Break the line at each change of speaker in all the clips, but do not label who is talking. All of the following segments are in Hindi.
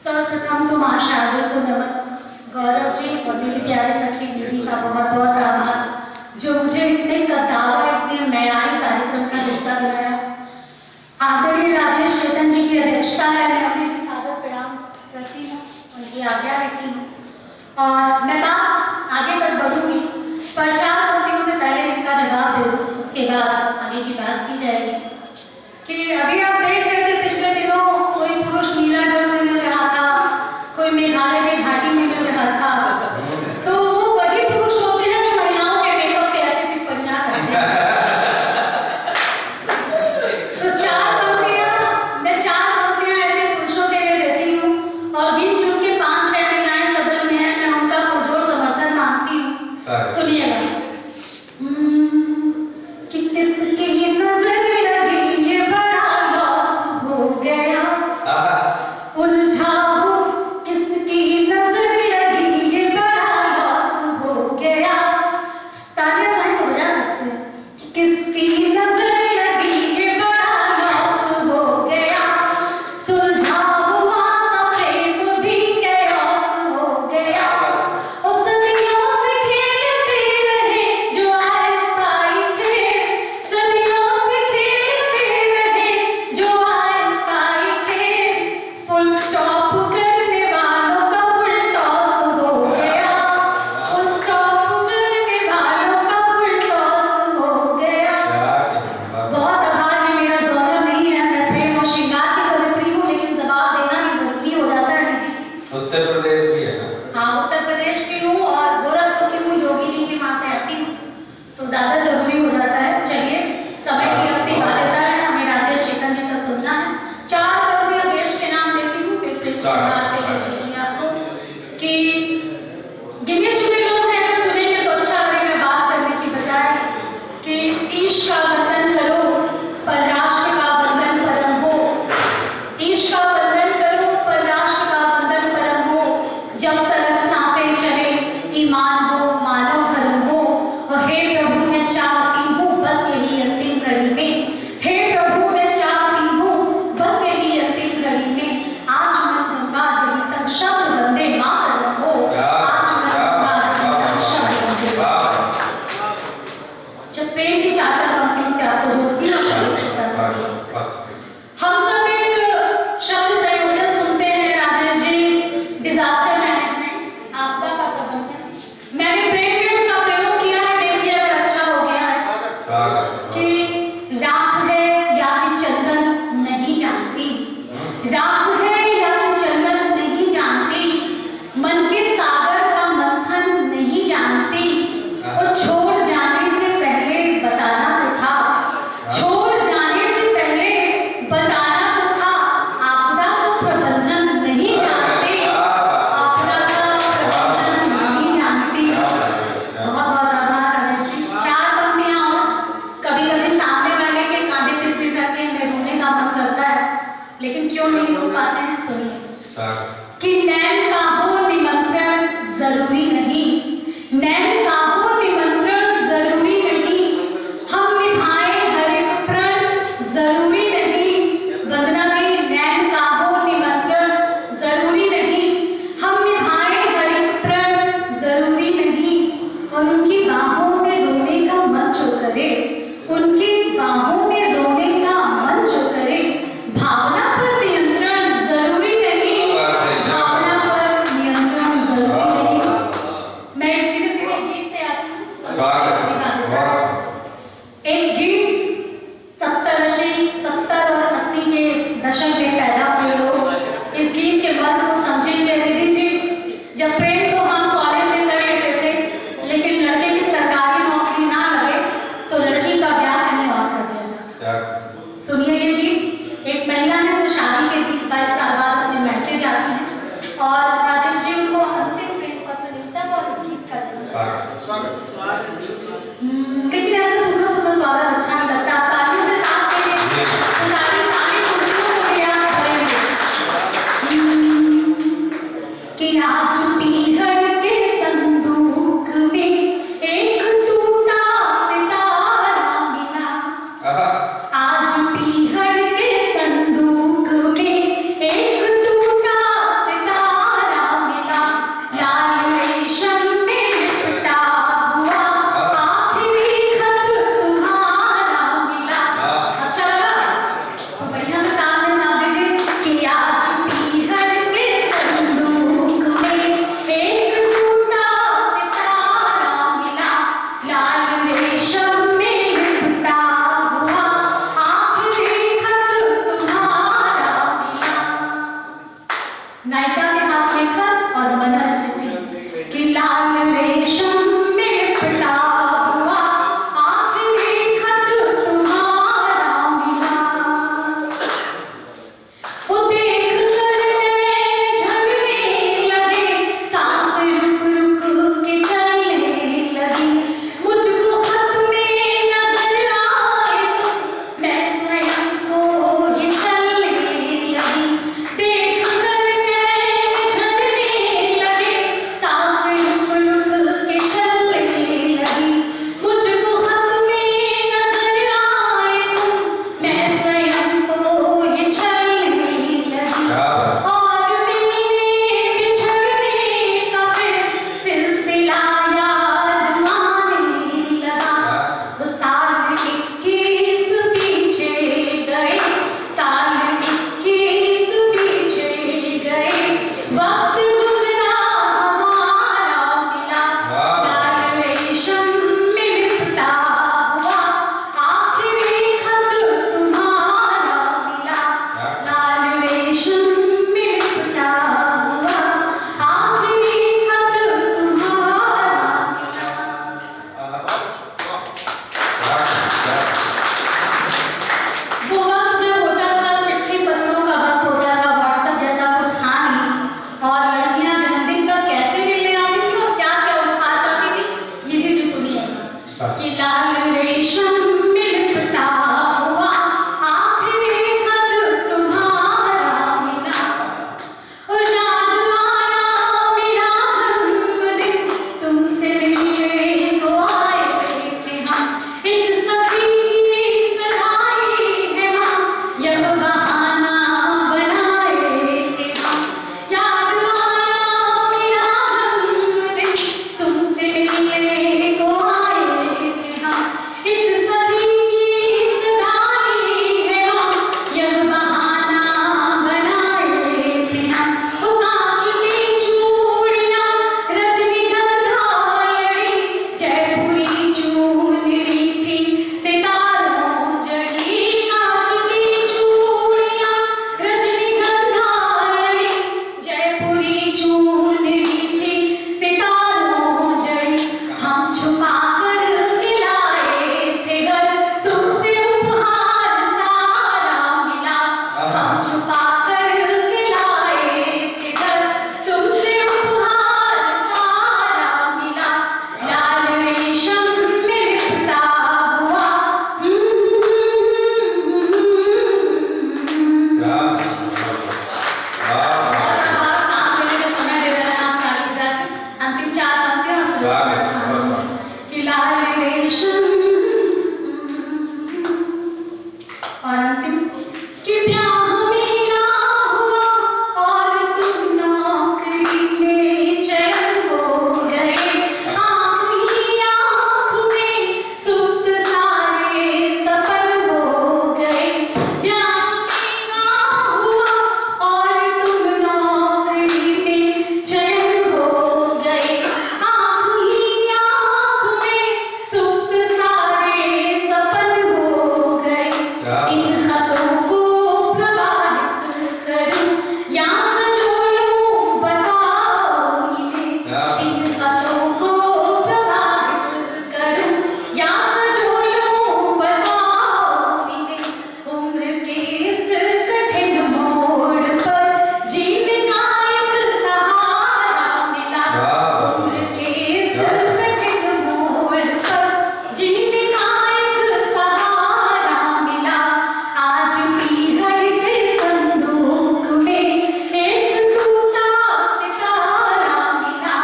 सर्वप्रथम तो मां शारदा को नमन। गौरव जी और मेरी प्यारी सखी दीदी का बहुत बहुत आभार जो मुझे इतने कद्दावर इतने न्यायी कार्यक्रम का हिस्सा बनाया। आदरणीय राजेश चेतन जी की अध्यक्षता है, मैं उन्हें भी सादर प्रणाम करती हूँ, उनकी आज्ञा लेती हूँ और मैं बात आगे तक बढ़ूंगी पर 4 पंक्तियों से पहले इनका जवाब दे दूँ, उसके बाद आगे की बात की जाएगी। कि अभी आप देख रहे थे पिछले दिनों कोई पुरुष नीला डोल में मिल रहा था, कोई मेघालय की घाटी में मिल रहा था, तो वो वही पुरुष होते हैं जो महिलाओं के मेकअप पे ऐसी टिप्पणियां करते हैं। तो 4 पंक्तियां ऐसे पुरुषों के लिए देती हूँ और गिन चुन के 5-6 महिलाएं सदन में हैं, मैं उनका पुरजोर समर्थन मांगती हूँ। सुनिएगा। कि किसकी नजर लगी ये बड़ा लॉस हो गया, उलझा हूँ किसकी नजर लगी ये बड़ा लॉस हो गया। तालियां चाहे तो बजा सकते हैं। किसकी नजर लगी ये बड़ा लॉस हो गया, सुलझा हुआ सा प्रेम भी कैओस हो गया। उस सदियों से खेलते रहे जो आए थे, सदियों से खेलते रहे जो आए थे, फुल स्टॉप करने वालों का फुल टॉस हो गया, फुल स्टॉप करने वालों का फुल टॉस हो गया। बहुत आभार है, मेरा जोनर नहीं है, मैं प्रेम और श्रृंगार की कवित्री हूँ, लेकिन जवाब देना भी जरूरी हो जाता है दीदी जी।
उत्तर प्रदेश भी है ना?
हाँ, उत्तर प्रदेश की हूँ और गोरखपुर की हूँ, योगी जी के वहाँ से आती हूँ, तो ज्यादा जरूरी हो जाता है। चलिए, समय की अपनी बाध्यता है, हमें राजेश चेतन जी तक सुनना है। 4 पंक्तियां देश के नाम देती हूँ, फिर प्लीज चलिए आपको कि गिने चुने लोग हैं, अगर सुनेंगे तो अच्छा लगेगा बात करने की बजाय। कि ईश का बंधन करो पर राष्ट्र का बंधन परम हो, ईश का बंधन करो पर राष्ट्र का बंधन परम हो, जब तक सांसें चले ईमान हो मानव धर्म हो। और हे प्रभु मैं चाहती हूँ बस यही अंतिम घड़ी में, हे प्रभु मैं चाहती हूँ बस यही अंतिम घड़ी में, आज मन गंगा जली संग शब्द वंदे मातरम हो, आज मन गंगा जली संग शब्द वंदे मातरम। जब प्रेम की 4 पंक्तियों से आपको जोड़ती हूँ, हम सब एक शब्द संयोजन सुनते हैं राजेश जी, डिजास्टर मैनेजमेंट, आपदा का प्रबंधन। मैंने प्रेम में उसका प्रयोग किया है, देखिए अगर अच्छा हो गया है। कि राख है या कि चंदन नहीं जानती, राख है या कि चंदन नहीं जानती, मन के सागर का मंथन नहीं जानती, और छोड़ जाने से पहले बताना तो था, छोड़ जाने से पहले बताना तो था, आपदा का प्रबंधन नहीं जानती, आपदा का प्रबंधन नहीं जानती। बहुत बहुत आभार राजेश जी। 4 पंक्तियां और कभी कभी सामने वाले के कांधे पे सिर रख के मैं रोने का मन करता है, लेकिन क्यों नहीं रो पाते हैं, सुनिए। कि नैन का हो निमंत्रण जरूरी नहीं, नैन का हो निमंत्रण जरूरी नहीं, हम निभाए हर एक प्रण जरूरी नहीं। वंदना में नैन का हो निमंत्रण जरूरी नहीं, हम निभाए हर एक प्रण जरूरी नहीं। और उनकी बाहों में रोने का मन जो करे, उनकी बाहों में रोने का मन जो करे, भावना पर नियंत्रण और अंतिम कि ब्याह मेरा हुआ और तुम नौकरी में चैन हो गए, आँख ही आँख में सुप्त सारे सफल हो गए। ब्याह मेरा हुआ और तुम नौकरी में चैन हो गए, आँख ही आँख में सुप्त सारे सफल हो गए। इन खतों को प्रवाहित करूं या संजोलूं बताओ इन्हें, इन खतों को प्रवाहित करूं या संजोलूं बताओ इन्हें। उम्र के इस कठिन मोड़ पर जीविका एक सहारा मिला, उम्र के इस कठिन मोड़ पर जीविका एक सहारा मिला। आज पीहर के संदूक में एक टूटा सितारा मिला,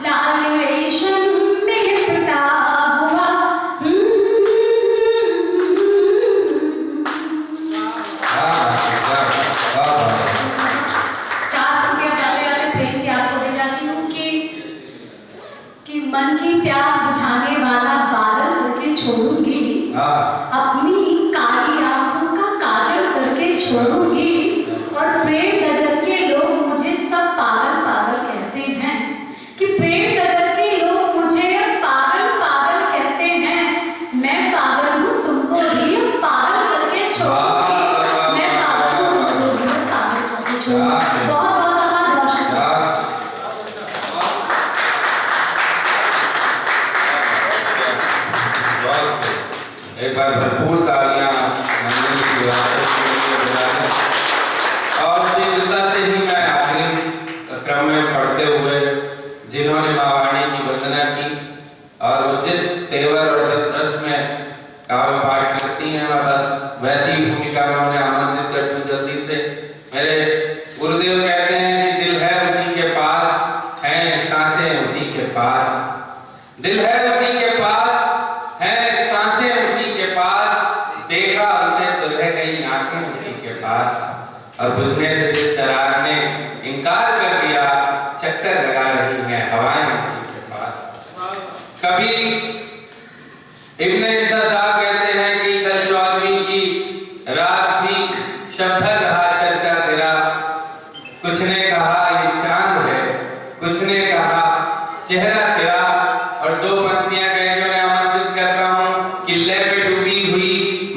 लाल रेशम में लिपटा हुआ। चार पंक्तियां जाते जाते प्रेम की आपको दे जाती हूँ कि मन की प्यास बुझाने वाला बादल होके छोड़ूंगी, अपनी काली आंखों का काजल करके छोड़ूंगी, और प्रेम डगर के लोग मुझे सब पागल पागल कहते हैं, कि प्रेम डगर के लोग मुझे पागल पागल कहते हैं। मैं पागल हूँ तुमको भी पागल करके छोड़ूंगी, मैं पागल हूँ तुमको भी पागल करके छोड़ूंगी। बहुत बहुत आभार, बहुत शुक्रिया।
एक बार भरपूर तालियां मंदिर की विरासत के लिए बजाएं। और शीघ्रता से ही मैं आखिरी क्रम में पढ़ते हुए जिन्होंने माँ वाणी की वंदना की और वो जिस तेवर और जिस रस में काव्य पाठ करती हैं, मैं बस वैसी भूमिका में उन्हें आमंत्रित कर दूं जल्दी से। मेरे गुरुदेव कहते हैं कि दिल है उसी के पास, हैं सांसें उसी के पास, दिल है उसी के पास, हैं सांसें उसी के पास, देखा उसे तो रह गई आंखें उसी के पास, और बुझने से जिस चराग ने इनकार कर दिया, चक्कर लगा रही हैं हवाएं उसी के पास। कभी इब्न ईसा साहब कहते हैं कि कल 14वीं की रात भी शब्द रहा चर्चा तेरा, कुछ ने कहा ये चांद है, कुछ ने कहा चेहरा तेरा। और दो पंक्तियां कह के मैं आमंत्रित करता हूं कि लय में डूबी हुई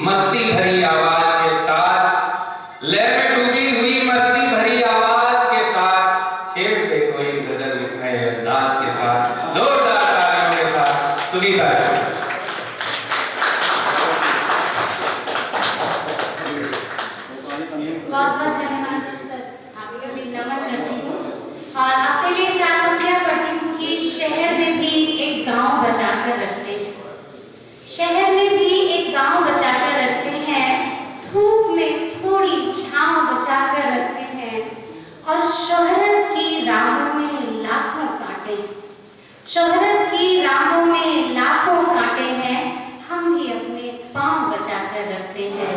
मस्ती भरी आवाज के साथ, लय में डूबी हुई मस्ती भरी आवाज के साथ छेड़ दे कोई गजल लिखने अंदाज के साथ, जोरदार तालियों के साथ। सुनीता
बहुत बहुत धन्यवाद सर, आपको भी नमन करती हूँ। और आपके लिए चार पंक्तियां पढ़ती हूँ कि शहर में भी एक गांव बचा कर रखते हैं, शहर में भी एक गांव बचा कर रखते हैं, धूप में थोड़ी छांव बचा कर रखते हैं, और शोहरत की राहों में लाखों कांटे, शोहरत की राहों में लाखों कांटे हैं, हम भी अपने पांव बचा कर रखते हैं।